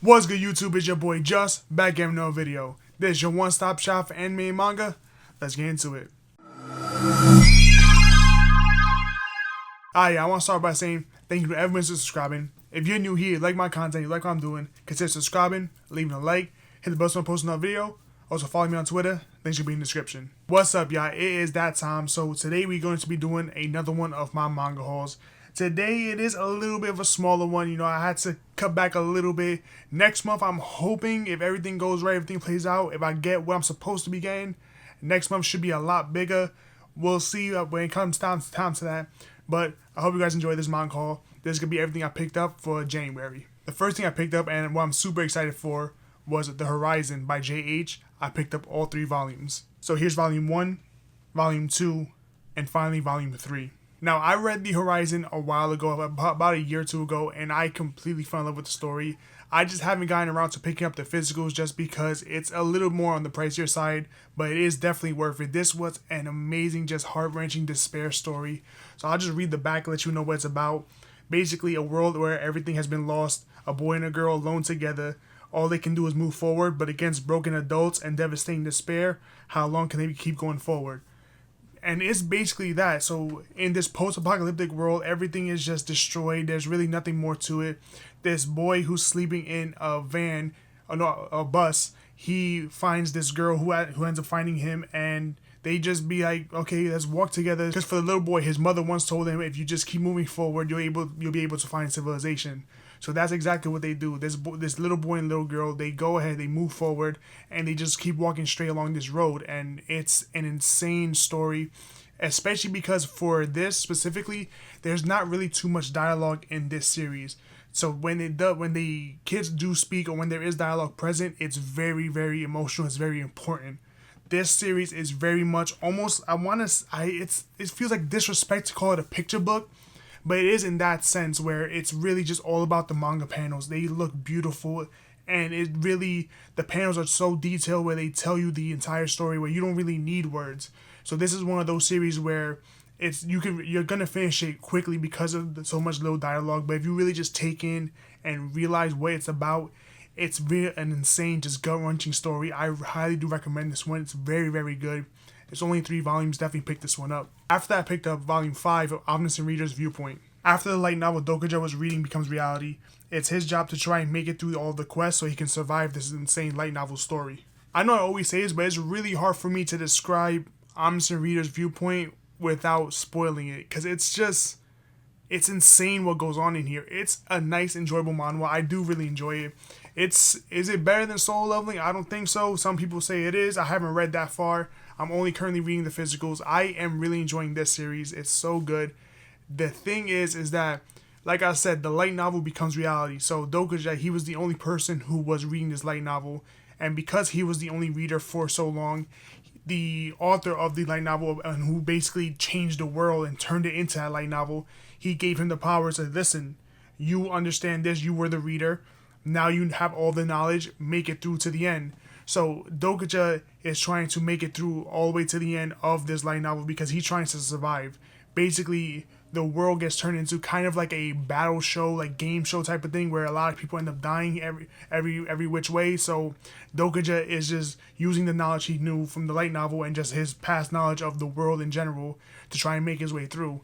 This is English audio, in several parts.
What's good, YouTube? It's your boy Just back again with another video. This is your one-stop shop for anime and manga. Let's get into it. I want to start by saying thank you to everyone who's subscribing. If you're new here, you like my content, you like what I'm doing, consider subscribing, leaving a like, hit the bell so I post another video. Also follow me on Twitter, links should be in the description. What's up, y'all? It is that time. So today we're going to be doing another one of my manga hauls. Today it is a little bit of a smaller one. You know, I had to cut back a little bit. Next month I'm hoping, if everything goes right, everything plays out, if I get what I'm supposed to be getting, next month should be a lot bigger. We'll see when it comes time to that. But I hope you guys enjoy this manga haul. This is going to be everything I picked up for January. The first thing I picked up and what I'm super excited for was The Horizon by JH. I picked up all 3 volumes. So here's volume 1, volume 2, and finally volume 3. Now, I read The Horizon a while ago, about a year or two ago, and I completely fell in love with the story. I just haven't gotten around to picking up the physicals just because it's a little more on the pricier side, but it is definitely worth it. This was an amazing, just heart-wrenching despair story. So I'll just read the back and let you know what it's about. Basically, a world where everything has been lost, a boy and a girl alone together. All they can do is move forward, but against broken adults and devastating despair, how long can they keep going forward? And it's basically that. So in this post-apocalyptic world, everything is just destroyed. There's really nothing more to it. This boy who's sleeping in a van, a bus, he finds this girl who ends up finding him, and they just be like, okay, let's walk together. Because for the little boy, his mother once told him, if you just keep moving forward, you'll be able to find civilization. So that's exactly what they do. This little boy and little girl, they go ahead, they move forward, and they just keep walking straight along this road. And it's an insane story, especially because for this specifically, there's not really too much dialogue in this series. So when the kids do speak or when there is dialogue present, it's very, very emotional. It's very important. This series is very much almost, it feels like disrespect to call it a picture book. But it is in that sense where it's really just all about the manga panels. They look beautiful, and the panels are so detailed where they tell you the entire story where you don't really need words. So this is one of those series where you're gonna finish it quickly because of so much little dialogue. But if you really just take in and realize what it's about, it's really an insane, just gut-wrenching story. I highly do recommend this one. It's very, very good. It's only 3 volumes. Definitely pick this one up. After that, I picked up volume 5 of Omniscient Reader's Viewpoint. After the light novel Dokuja was reading becomes reality, it's his job to try and make it through all the quests so he can survive this insane light novel story. I know I always say this, but it's really hard for me to describe Omniscient Reader's Viewpoint without spoiling it, because it's insane what goes on in here. It's a nice, enjoyable manga. I do really enjoy it. Is it better than Solo Leveling? I don't think so. Some people say it is. I haven't read that far. I'm only currently reading the physicals. I am really enjoying this series. It's so good. The thing is that, like I said, the light novel becomes reality. So Dokuja, he was the only person who was reading this light novel. And because he was the only reader for so long, the author of the light novel, and who basically changed the world and turned it into that light novel, he gave him the power to listen. You understand this. You were the reader. Now you have all the knowledge. Make it through to the end. So Dokuja is trying to make it through all the way to the end of this light novel because he's trying to survive. Basically, the world gets turned into kind of like a battle show, like game show type of thing, where a lot of people end up dying every which way. So Dokuja is just using the knowledge he knew from the light novel and just his past knowledge of the world in general to try and make his way through.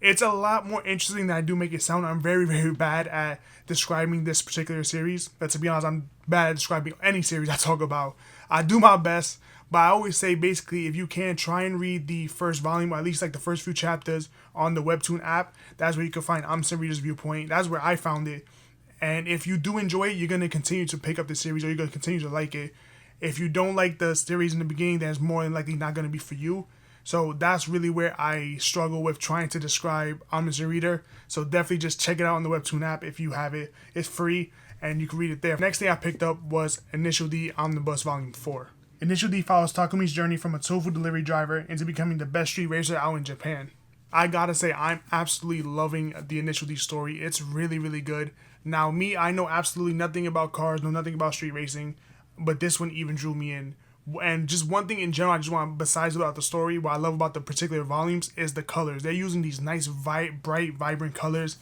It's a lot more interesting than I do make it sound. I'm very, very bad at describing this particular series. But to be honest, I'm bad at describing any series I talk about. I do my best, but I always say basically if you can, try and read the first volume, or at least like the first few chapters on the Webtoon app. That's where you can find Omniscient Reader's Viewpoint. That's where I found it. And if you do enjoy it, you're going to continue to pick up the series, or you're going to continue to like it. If you don't like the series in the beginning, then it's more than likely not going to be for you. So that's really where I struggle with trying to describe Omniscient Reader. So definitely just check it out on the Webtoon app if you have it. It's free and you can read it there. Next thing I picked up was Initial D Omnibus Volume 4. Initial D follows Takumi's journey from a tofu delivery driver into becoming the best street racer out in Japan. I gotta say, I'm absolutely loving the Initial D story. It's really, really good. Now me, I know absolutely nothing about cars, know nothing about street racing, but this one even drew me in. And just one thing in general I just want, besides about the story, what I love about the particular volumes is the colors. They're using these nice, bright, vibrant colors,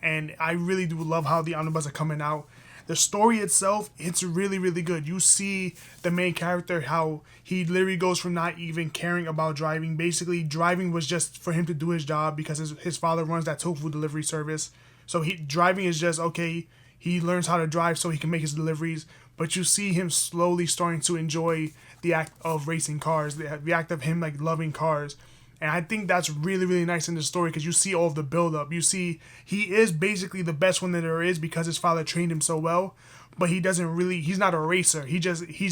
and I really do love how the omnibus are coming out. The story itself, it's really, really good. You see the main character, how he literally goes from not even caring about driving. Basically, driving was just for him to do his job because his father runs that tofu delivery service. So driving is just, okay, he learns how to drive so he can make his deliveries. But you see him slowly starting to enjoy the act of racing cars, the act of him like loving cars. And I think that's really, really nice in the story because you see all of the build-up. You see he is basically the best one that there is because his father trained him so well. But he's not a racer. He's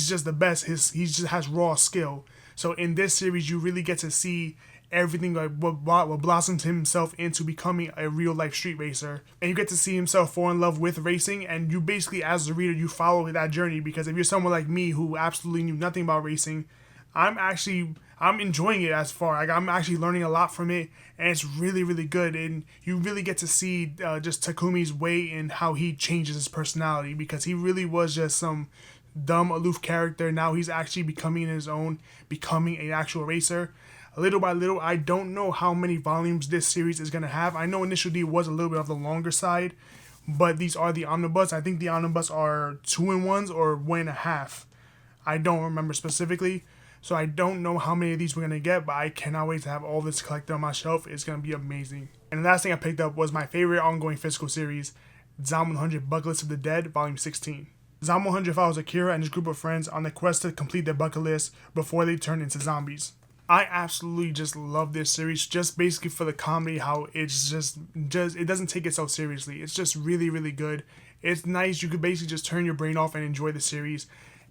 just the best. He just has raw skill. So in this series, you really get to see everything like what blossomed himself into becoming a real life street racer. And you get to see himself fall in love with racing. And you basically, as the reader, you follow that journey because if you're someone like me who absolutely knew nothing about racing, I'm enjoying it as far. Like, I'm actually learning a lot from it, and it's really, really good. And you really get to see just Takumi's way and how he changes his personality because he really was just some dumb, aloof character. Now he's actually becoming his own, becoming an actual racer. Little by little, I don't know how many volumes this series is going to have. I know initially it was a little bit of the longer side, but these are the omnibus. I think the omnibus are 2-in-1s or 1.5. I don't remember specifically. So I don't know how many of these we're going to get, but I cannot wait to have all this collected on my shelf. It's going to be amazing. And the last thing I picked up was my favorite ongoing physical series, Zom 100 Bucket List of the Dead, Volume 16. Zom 100 follows Akira and his group of friends on the quest to complete their bucket list before they turn into zombies. I absolutely just love this series, just basically for the comedy, how it's just it doesn't take itself seriously. It's just really, really good. It's nice. You could basically just turn your brain off and enjoy the series.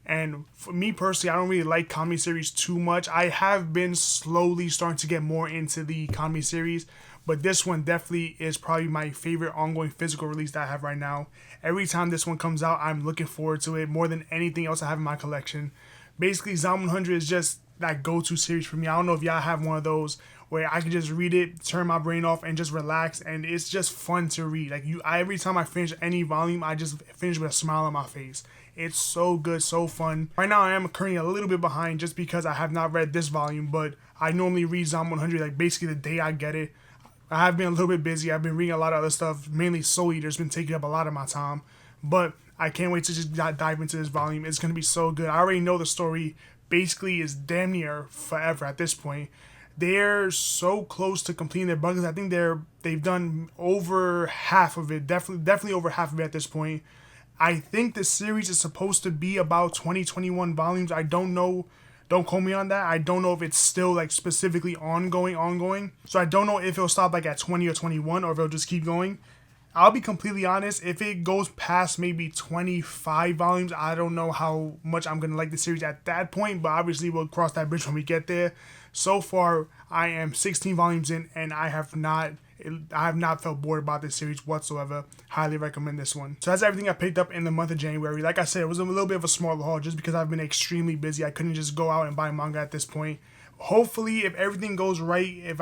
And for me personally, I don't really like comedy series too much. I have been slowly starting to get more into the comedy series, but this one definitely is probably my favorite ongoing physical release that I have right now. Every time this one comes out, I'm looking forward to it more than anything else I have in my collection. Basically, Zom 100 is just that go-to series for me. I don't know if y'all have one of those where I can just read it, turn my brain off, and just relax, and it's just fun to read. Like every time I finish any volume, I just finish with a smile on my face. It's so good, so fun. Right now, I am currently a little bit behind just because I have not read this volume, but I normally read Zom 100 like basically the day I get it. I have been a little bit busy. I've been reading a lot of other stuff, mainly Soul Eater's been taking up a lot of my time, but I can't wait to just dive into this volume. It's going to be so good. I already know the story basically is damn near forever at this point. They're so close to completing their buckets. I think they've done over half of it, definitely over half of it at this point. I think the series is supposed to be about 20-21 volumes. I don't know. Don't quote me on that. I don't know if it's still like specifically ongoing. So I don't know if it'll stop like at 20 or 21 or if it'll just keep going. I'll be completely honest. If it goes past maybe 25 volumes, I don't know how much I'm going to like the series at that point. But obviously we'll cross that bridge when we get there. So far, I am 16 volumes in and I have not felt bored about this series whatsoever. Highly recommend this one. So that's everything I picked up in the month of January. Like I said, it was a little bit of a smaller haul just because I've been extremely busy. I couldn't just go out and buy manga at this point. Hopefully, if everything goes right, if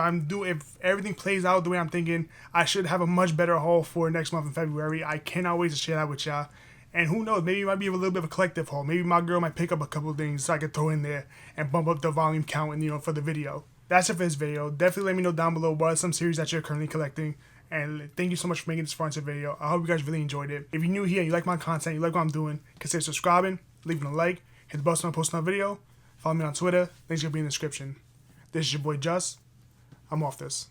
everything plays out the way I'm thinking, I should have a much better haul for next month in February. I cannot wait to share that with y'all. And who knows, maybe it might be a little bit of a collective haul. Maybe my girl might pick up a couple of things so I can throw in there and bump up the volume count and for the video. That's it for this video. Definitely let me know down below what are some series that you're currently collecting. And thank you so much for making this far into the video. I hope you guys really enjoyed it. If you're new here and you like my content, you like what I'm doing, consider subscribing, leaving a like, hit the bell so I post another video. Follow me on Twitter. Links will be in the description. This is your boy Just. I'm off this.